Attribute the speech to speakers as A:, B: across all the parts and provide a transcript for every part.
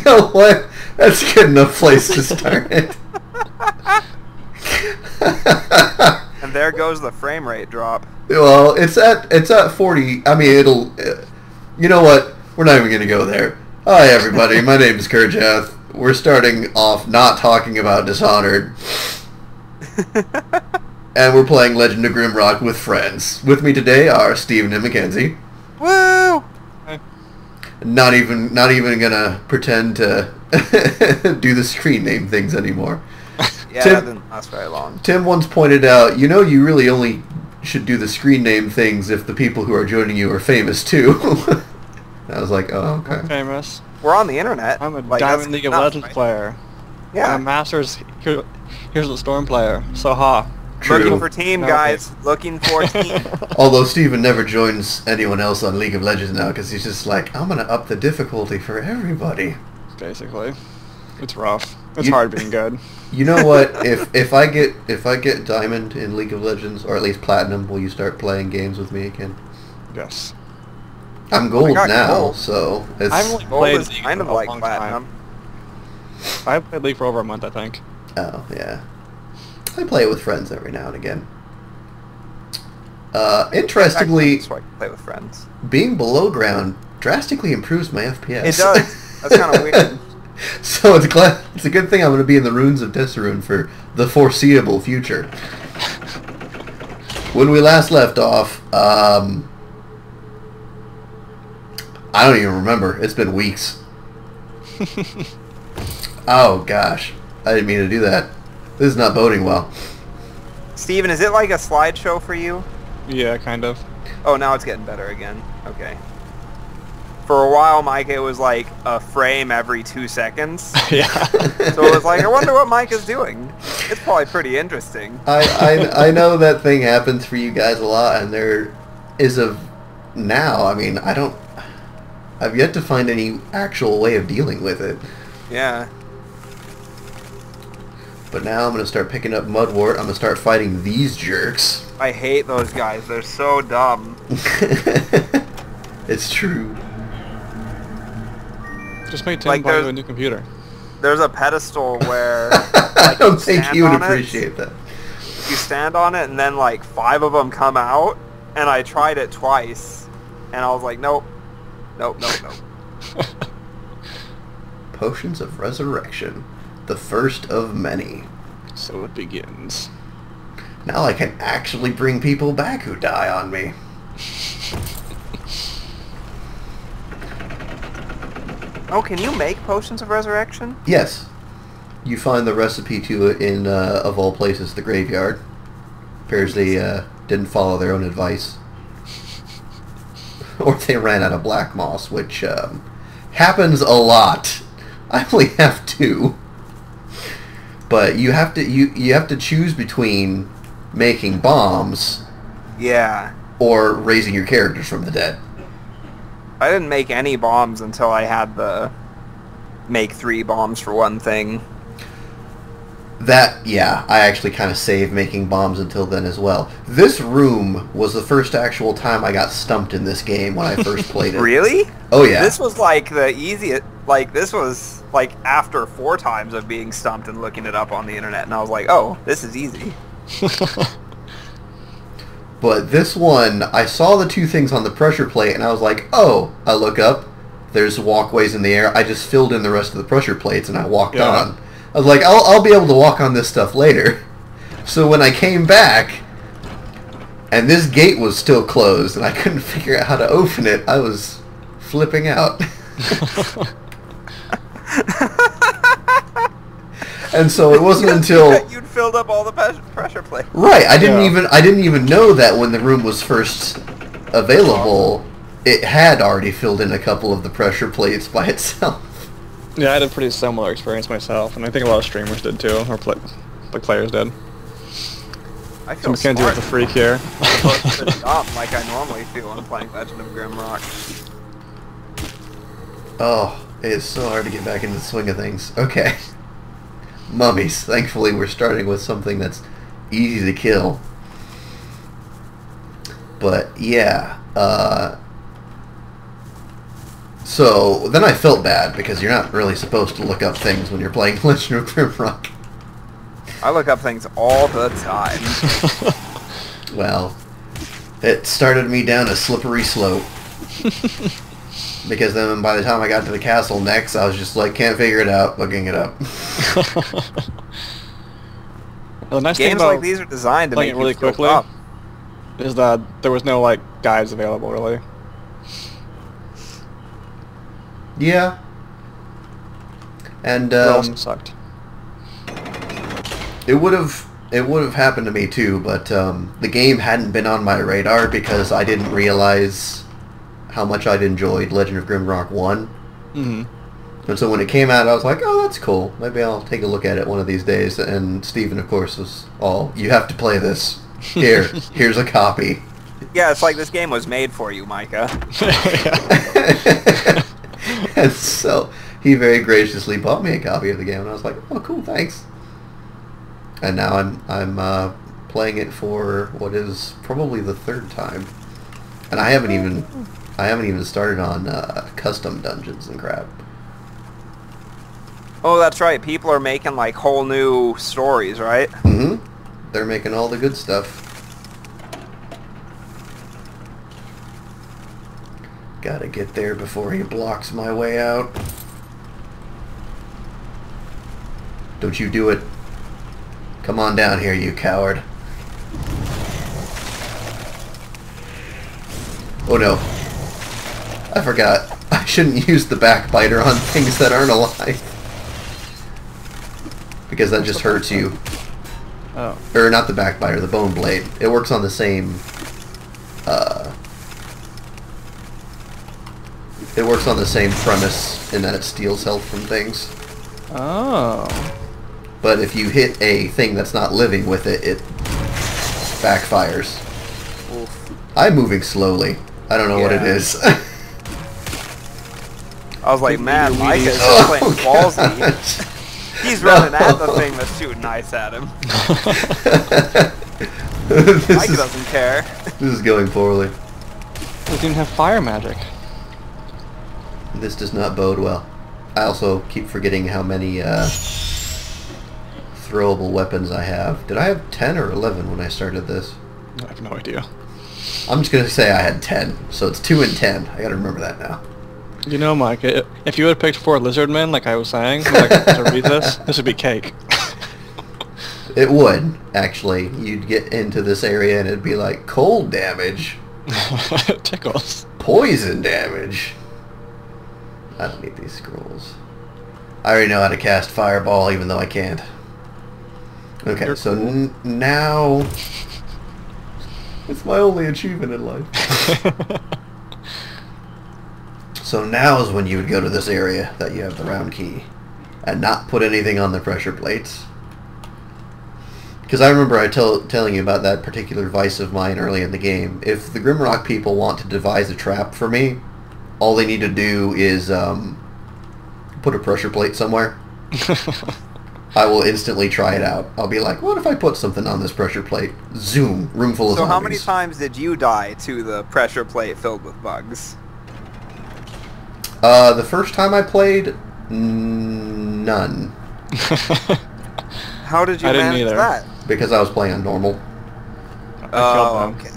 A: know what? That's a good enough place to start it.
B: And there goes the frame rate drop.
A: Well, it's at 40. I mean, it'll. You know what? We're not even gonna go there. Hi, everybody. My name is Kirjath. We're starting off not talking about Dishonored, and we're playing Legend of Grimrock with friends. With me today are Stoten and Mackman.
B: Woo!
A: Not even gonna pretend to do the screen name things anymore.
B: Yeah, that didn't last very long.
A: Tim once pointed out, you know, you really only should do the screen name things if the people who are joining you are famous too. I was like, oh, okay.
C: I'm famous.
B: We're on the internet.
C: I'm a Diamond League of Legends player.
B: Yeah.
C: I'm a Masters Here's the Storm player. So ha.
A: True.
B: Looking for team, guys. Looking for team.
A: Although Steven never joins anyone else on League of Legends now because he's just like, I'm gonna up the difficulty for everybody.
C: Basically, it's rough. It's hard being good.
A: You know what? if I get Diamond in League of Legends, or at least Platinum, will you start playing games with me again?
C: Yes.
A: I'm gold now,
B: gold.
A: so it's...
C: I've only
B: Gold
C: played
B: is
C: League
B: kind
C: for
B: of
C: a
B: like
C: long
B: platinum.
C: time. I've played League for over a month, I think.
A: Oh, yeah. I play it with friends every now and again. Interestingly,
B: That's why I can play with friends.
A: being below ground drastically improves my FPS.
B: It does. That's kind of weird.
A: So it's a good thing I'm going to be in the ruins of Desarune for the foreseeable future. When we last left off, I don't even remember. It's been weeks. Oh gosh, I didn't mean to do that. This is not boding well.
B: Steven, is it like a slideshow for you?
C: Yeah, kind of.
B: Oh, now it's getting better again. Okay. For a while, Mike, it was like a frame every 2 seconds.
C: Yeah.
B: So it was like, I wonder what Mike is doing. It's probably pretty interesting.
A: I know that thing happens for you guys a lot, and there is a... Now, I mean, I've yet to find any actual way of dealing with it.
B: Yeah.
A: But now I'm going to start picking up Mudwort. I'm going to start fighting these jerks.
B: I hate those guys. They're so dumb.
A: It's true.
C: Just made Tim
B: Like,
C: buy
B: there's-
C: you a new computer.
B: There's a pedestal where
A: I don't think
B: stand
A: you would
B: on it.
A: appreciate that.
B: you stand on it and then like 5 of them come out, and I tried it twice, and I was like, nope. Nope, nope, nope.
A: Potions of Resurrection. The first of many.
C: So it begins.
A: Now I can actually bring people back who die on me.
B: Oh, can you make potions of resurrection?
A: Yes. You find the recipe to it in, of all places, the graveyard. Appears they didn't follow their own advice. Or they ran out of black moss, which happens a lot. I only have 2. But you have to choose between making bombs
B: Yeah.
A: or raising your characters from the dead.
B: I didn't make any bombs until I had the make 3 bombs for one thing.
A: That, yeah, I actually kind of saved making bombs until then as well. This room was the first actual time I got stumped in this game when I first played it.
B: Really?
A: Oh, yeah.
B: This was like the easiest, like this was like after 4 times of being stumped and looking it up on the internet, and I was like, oh, this is easy.
A: But this one, I saw the 2 things on the pressure plate, and I was like, oh, I look up, there's walkways in the air. I just filled in the rest of the pressure plates, and I walked on. I was like, I'll be able to walk on this stuff later. So when I came back, and this gate was still closed, and I couldn't figure out how to open it, I was flipping out. And so it wasn't until
B: you'd filled up all the pressure plates.
A: right. I didn't even know that when the room was first available, it had already filled in a couple of the pressure plates by itself.
C: Yeah, I had a pretty similar experience myself, and I think a lot of streamers did too, or players did.
B: I feel
C: So Mackenzie was a freak here.
B: pretty dumb, like I normally feel when playing Legend of Grimrock.
A: Oh, it is so hard to get back into the swing of things. Okay. Mummies. Thankfully, we're starting with something that's easy to kill. But, yeah. So then I felt bad because you're not really supposed to look up things when you're playing Legend of Grimrock.
B: I look up things all the time.
A: Well, it started me down a slippery slope. Because then by the time I got to the castle next, I was just like, can't figure it out, looking it up.
C: Well, the nice thing
B: Games
C: about
B: like these are designed to make
C: playing it really
B: you feel
C: quickly
B: up.
C: is that there was no like guides available really.
A: Yeah. And
C: It also sucked.
A: it would have happened to me too, but the game hadn't been on my radar because I didn't realize how much I'd enjoyed Legend of Grimrock 1.
C: Mm-hmm.
A: And so when it came out, I was like, oh, that's cool. Maybe I'll take a look at it one of these days. And Steven, of course, was all, you have to play this. Here's a copy.
B: Yeah, it's like this game was made for you, Micah.
A: And so he very graciously bought me a copy of the game, and I was like, oh, cool, thanks. And now I'm playing it for what is probably the third time. And I haven't even started on custom dungeons and crap.
B: Oh, that's right. People are making like whole new stories, right?
A: Mm-hmm. They're making all the good stuff. Gotta get there before he blocks my way out. Don't you do it. Come on down here, you coward. Oh no. I forgot. I shouldn't use the backbiter on things that aren't alive. Because that just hurts you.
C: Oh.
A: Or not the backbiter, the bone blade. It works on the same... it works on the same premise in that it steals health from things.
C: Oh.
A: But if you hit a thing that's not living with it, it backfires.
B: Oof.
A: I'm moving slowly. I don't know what it
B: Yeah.
A: is.
B: I was like, man, Micah's
A: Oh,
B: playing ballsy.
A: gosh.
B: He's running at the thing that's shooting ice at him. Micah doesn't care.
A: This is going poorly.
C: We didn't have fire magic.
A: This does not bode well. I also keep forgetting how many throwable weapons I have. Did I have 10 or 11 when I started this?
C: I have no idea.
A: I'm just going to say I had 10. So it's 2 and 10. I got to remember that now.
C: You know, Mike, if you had picked 4 lizardmen, like I was saying, like, to read this would be cake.
A: It would, actually. You'd get into this area and it'd be like cold damage,
C: Tickles.
A: poison damage. I don't need these scrolls. I already know how to cast Fireball, even though I can't. Okay,
C: You're
A: so
C: cool.
A: now... It's my only achievement in life. So now is when you would go to this area that you have the round key. And not put anything on the pressure plates. Because I remember telling you about that particular vice of mine early in the game. If the Grimrock people want to devise a trap for me, all they need to do is put a pressure plate somewhere. I will instantly try it out. I'll be like, what if I put something on this pressure plate? Zoom, room full of
B: So
A: zombies.
B: how many times did you die to the pressure plate filled with bugs?
A: The first time I played, none.
B: How did you
C: I didn't
B: manage
C: either.
B: that?
A: Because I was playing on normal.
C: I killed them.
B: Okay.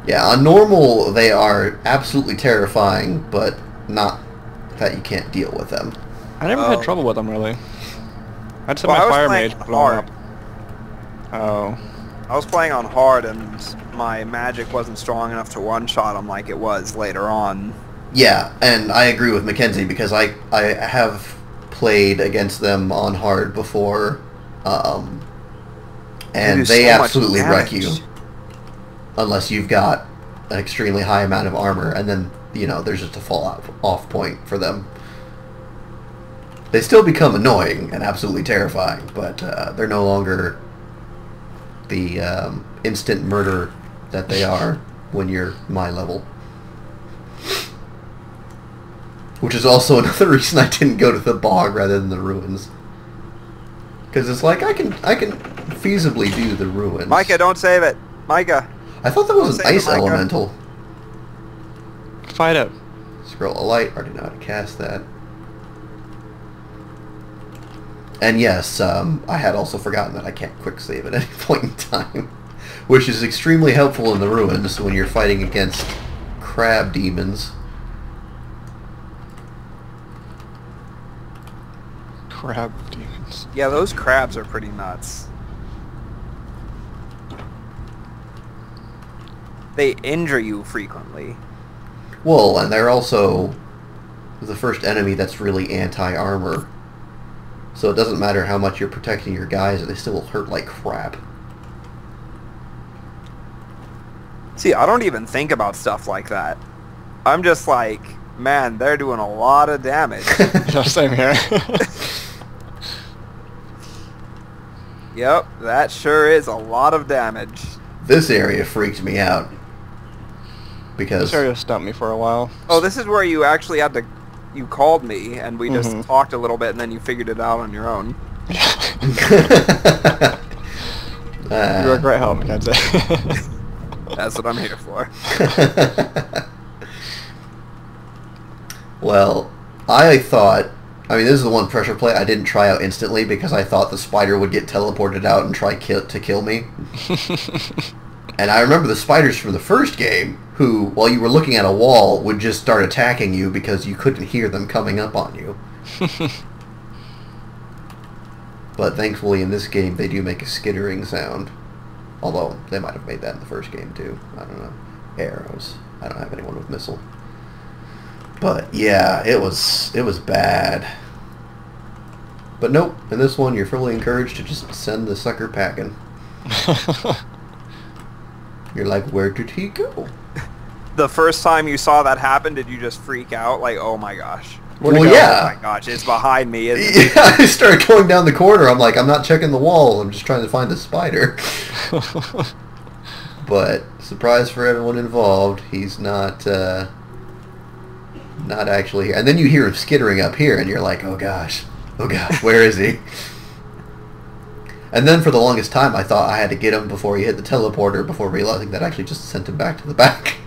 A: Yeah, on normal they are absolutely terrifying, but not that you can't deal with them.
C: I never
B: Oh.
C: had trouble with them, really. I just had
B: Well, I
C: my
B: was
C: fire
B: playing
C: mage blow 'em
B: hard.
C: up. Oh.
B: I was playing on hard and my magic wasn't strong enough to one-shot them like it was later on.
A: Yeah, and I agree with Mackenzie because I have played against them on hard before, and
B: do
A: they
B: so much
A: absolutely wreck you.
B: damage.
A: Unless you've got an extremely high amount of armor, and then, you know, there's just a fall-off point for them. They still become annoying and absolutely terrifying, but they're no longer the instant murder that they are when you're my level. Which is also another reason I didn't go to the bog rather than the ruins. Because it's like, I can feasibly do the ruins.
B: Micah, don't save it. Micah.
A: I thought that was
B: Don't
A: an
B: save it,
A: ice
B: Micah.
A: elemental.
C: Fight it.
A: Scroll of Light, already know how to cast that. And yes, I had also forgotten that I can't quick save at any point in time, which is extremely helpful in the ruins when you're fighting against crab demons.
C: Crab demons.
B: Yeah, those crabs are pretty nuts. They injure you frequently.
A: Well, and they're also the first enemy that's really anti-armor. So it doesn't matter how much you're protecting your guys, they still hurt like crap.
B: See, I don't even think about stuff like that. I'm just like, man, they're doing a lot of damage.
C: Yeah, same here.
B: Yep, that sure is a lot of damage.
A: This area freaked me out. Because...
C: This area stumped me for a while.
B: Oh, this is where you actually had to... You called me, and we just talked a little bit, and then you figured it out on your own.
C: You're a great help, I'd say.
B: That's what I'm here for.
A: Well, I thought... I mean, this is the one pressure plate I didn't try out instantly because I thought the spider would get teleported out and try to kill me. And I remember the spiders from the first game, who, while you were looking at a wall, would just start attacking you because you couldn't hear them coming up on you. But thankfully in this game they do make a skittering sound. Although, they might have made that in the first game too. I don't know. Arrows. I don't have anyone with missile. But yeah, it was bad. But nope, in this one you're fully encouraged to just send the sucker packing. You're like, where did he go?
B: The first time you saw that happen, did you just freak out? Like, oh my gosh.
A: Well, yeah.
B: Oh my gosh, it's behind me, isn't it?
A: Yeah, I started going down the corridor. I'm like, I'm not checking the wall. I'm just trying to find the spider. But, surprise for everyone involved, he's not actually here. And then you hear him skittering up here, and you're like, oh gosh, where is he? And then for the longest time, I thought I had to get him before he hit the teleporter, before realizing that actually just sent him back to the back.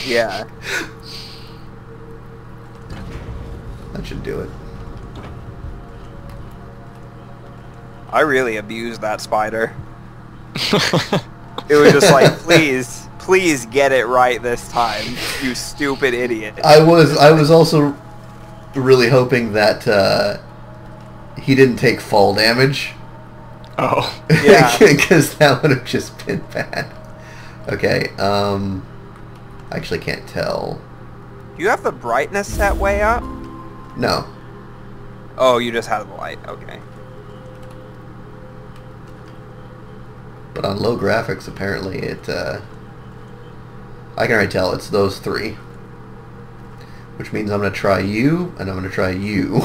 B: Yeah.
A: That should do it.
B: I really abused that spider. It was just like, please get it right this time, you stupid idiot.
A: I was also really hoping that he didn't take fall damage.
C: Oh.
B: Yeah.
A: Because that would have just been bad. Okay, I actually can't tell.
B: Do you have the brightness set way up?
A: No.
B: Oh, you just have the light, okay.
A: But on low graphics, apparently it, I can already tell it's those three. Which means I'm going to try you, and I'm going to try you.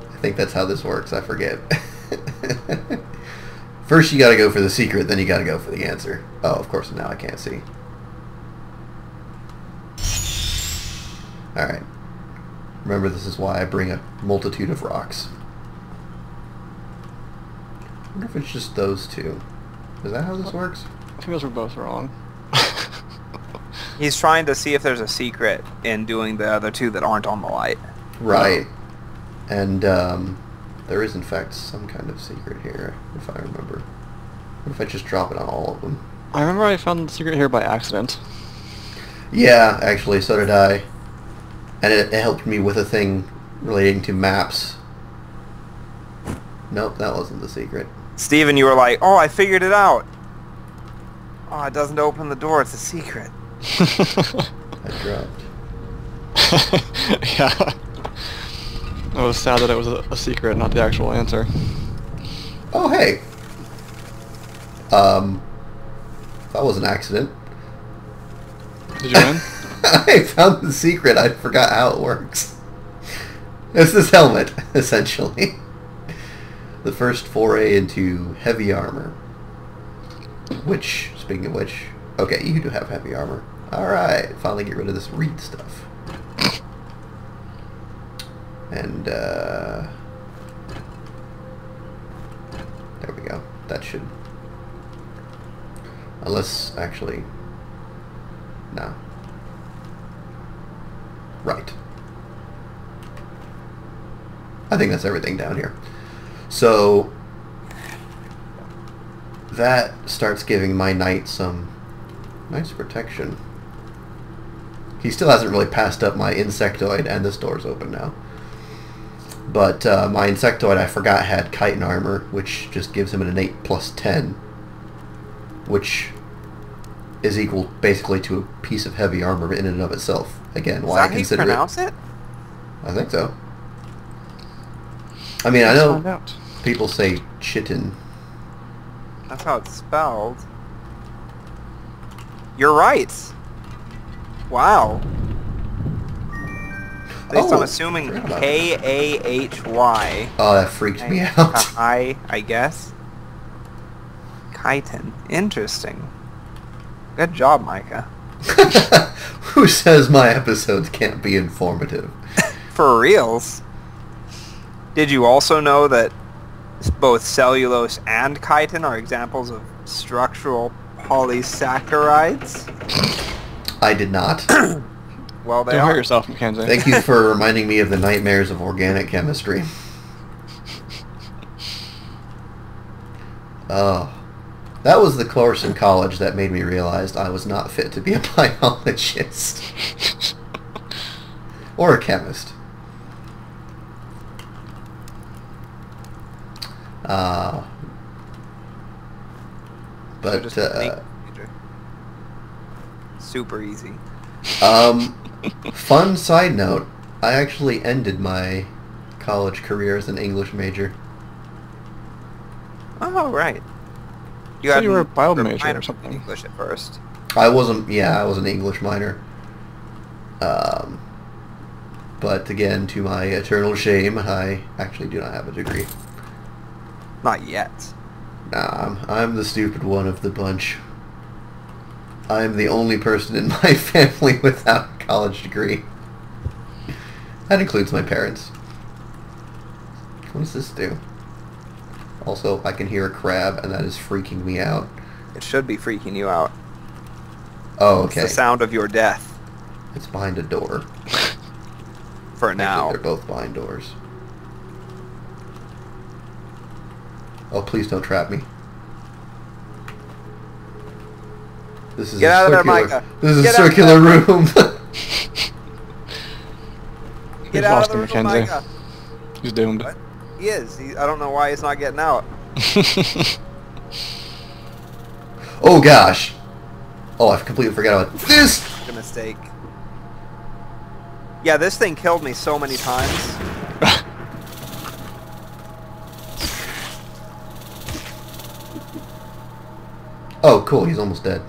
A: I think that's how this works, I forget. First you gotta go for the secret, then you gotta go for the answer. Oh, of course, now I can't see. Alright. Remember, this is why I bring a multitude of rocks. I wonder if it's just those two. Is that how this works?
C: I think those were both wrong.
B: He's trying to see if there's a secret in doing the other two that aren't on the light.
A: Right. And, there is in fact some kind of secret here, if I remember. What if I just drop it on all of them?
C: I remember I found the secret here by accident.
A: Yeah, actually, so did I. And it helped me with a thing relating to maps. Nope, that wasn't the secret.
B: Steven, you were like, oh, I figured it out. Oh, it doesn't open the door, it's a secret.
A: I dropped.
C: Yeah. I was sad that it was a secret, not the actual answer.
A: Oh, hey. That was an accident.
C: Did you win?
A: I found the secret. I forgot how it works. It's this helmet, essentially. The first foray into heavy armor. Which, speaking of which... Okay, you do have heavy armor. Alright, finally get rid of this reed stuff. And, there we go. That should... Unless, actually... No. Right. I think that's everything down here. So that starts giving my knight some nice protection. He still hasn't really passed up my insectoid, and this door's open now. But my insectoid, I forgot, had chitin armor, which just gives him an innate +10, which is equal basically to a piece of heavy armor in and of itself. Again, why I consider
B: it... Is that how you pronounce it?
A: I think so. I mean, I know people say chitin.
B: That's how it's spelled. You're right. Wow. At least I'm assuming Kahy.
A: Oh, that freaked me out.
B: I guess. Chitin. Interesting. Good job, Micah.
A: Who says my episodes can't be informative?
B: For reals. Did you also know that both cellulose and chitin are examples of structural polysaccharides?
A: I did not.
B: Well, they
C: Don't
B: are.
C: hurt yourself, Mackenzie.
A: Thank you for reminding me of the nightmares of organic chemistry. Oh. That was the course in college that made me realize I was not fit to be a biologist. Or a chemist. But
B: super easy.
A: Fun side note, I actually ended my college career as an English major.
B: Oh, right.
C: So you were a bio major or something.
B: English at first.
A: I was an English minor. But again, to my eternal shame, I actually do not have a degree.
B: Not yet.
A: Nah, I'm the stupid one of the bunch. I'm the only person in my family without a college degree. That includes my parents. What does this do? Also, I can hear a crab, and that is freaking me out.
B: It should be freaking you out.
A: Oh, okay.
B: It's the sound of your death.
A: It's behind a door.
B: For now.
A: Actually, they're both behind doors. Oh, please don't trap me. This is
B: Get
A: a
B: out of there,
A: circular.
B: Micah.
A: This is
B: Get
A: a circular room.
B: Get out of the room, Micah.
C: He's doomed.
B: What? He is. I don't know why he's not getting out.
A: Oh gosh. Oh, I completely forgot about this.
B: A mistake. Yeah, this thing killed me so many times.
A: Oh, cool. He's almost dead.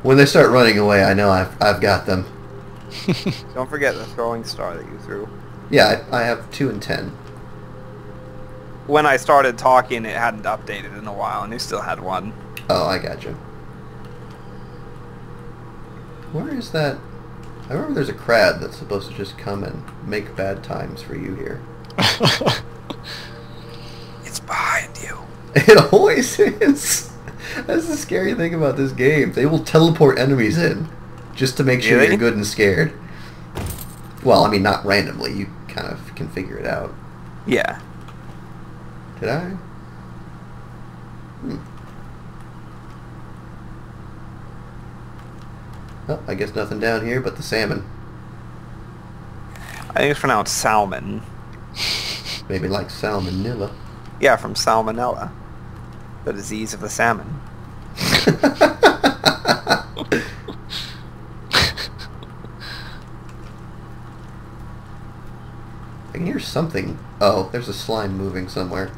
A: When they start running away, I know I've got them.
B: Don't forget the throwing star that you threw.
A: Yeah, I have 2 and 10.
B: When I started talking, it hadn't updated in a while, and you still had 1.
A: Oh, I got you. Where is that? I remember there's a crab that's supposed to just come and make bad times for you here.
B: It's behind you.
A: It always is. That's the scary thing about this game. They will teleport enemies in just to make sure
B: Really?
A: you're good and scared. Well, I mean, not randomly. You kind of can figure it out.
B: Yeah.
A: Did I? Oh, I guess nothing down here but the salmon.
B: I think it's pronounced salmon.
A: Maybe like salmonella.
B: Yeah, from salmonella. The disease of the salmon.
A: I can hear something. Oh, there's a slime moving somewhere.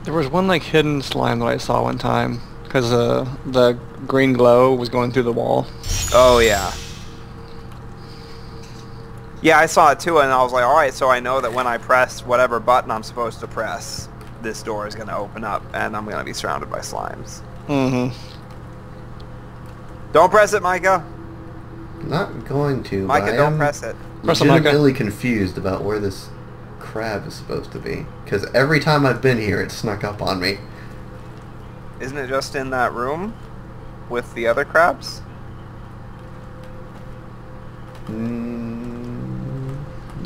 C: There was one like hidden slime that I saw one time because the green glow was going through the wall.
B: Oh, yeah. Yeah, I saw it too, and I was like, alright, so I know that when I press whatever button I'm supposed to press, this door is going to open up, and I'm going to be surrounded by slimes.
C: Mm-hmm.
B: Don't press it, Micah!
A: Not going to.
B: Micah,
A: but
B: don't press it.
C: Press it, Micah.
A: legitimately confused about where this crab is supposed to be. Because every time I've been here, it snuck up on me.
B: Isn't it just in that room with the other crabs?
A: Maybe?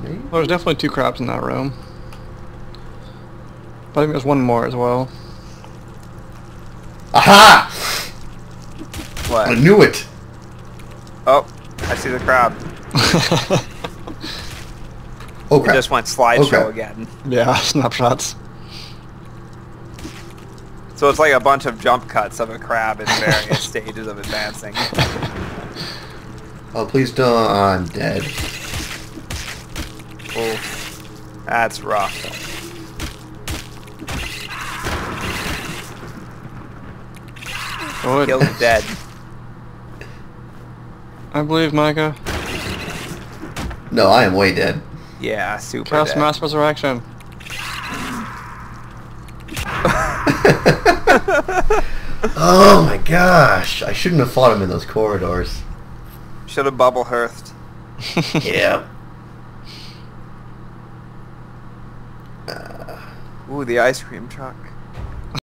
C: Well, there's definitely 2 crabs in that room. But I think there's one more as well.
A: Aha!
B: What?
A: I knew it!
B: Oh, I see the crab.
A: Oh
B: It
A: crap.
B: just went slideshow
A: Okay.
B: again.
C: Yeah, snapshots.
B: So it's like a bunch of jump cuts of a crab in various stages of advancing.
A: Oh, please don't. I'm dead.
B: Oh, that's rough.
C: Good.
B: Killed dead.
C: I believe, Micah.
A: No, I am way dead.
B: Yeah, super
C: Cast
B: dead.
C: Mass Resurrection.
A: Oh my gosh. I shouldn't have fought him in those corridors.
B: Should have bubble hearthed.
A: Yep.
B: Ooh, the ice cream truck.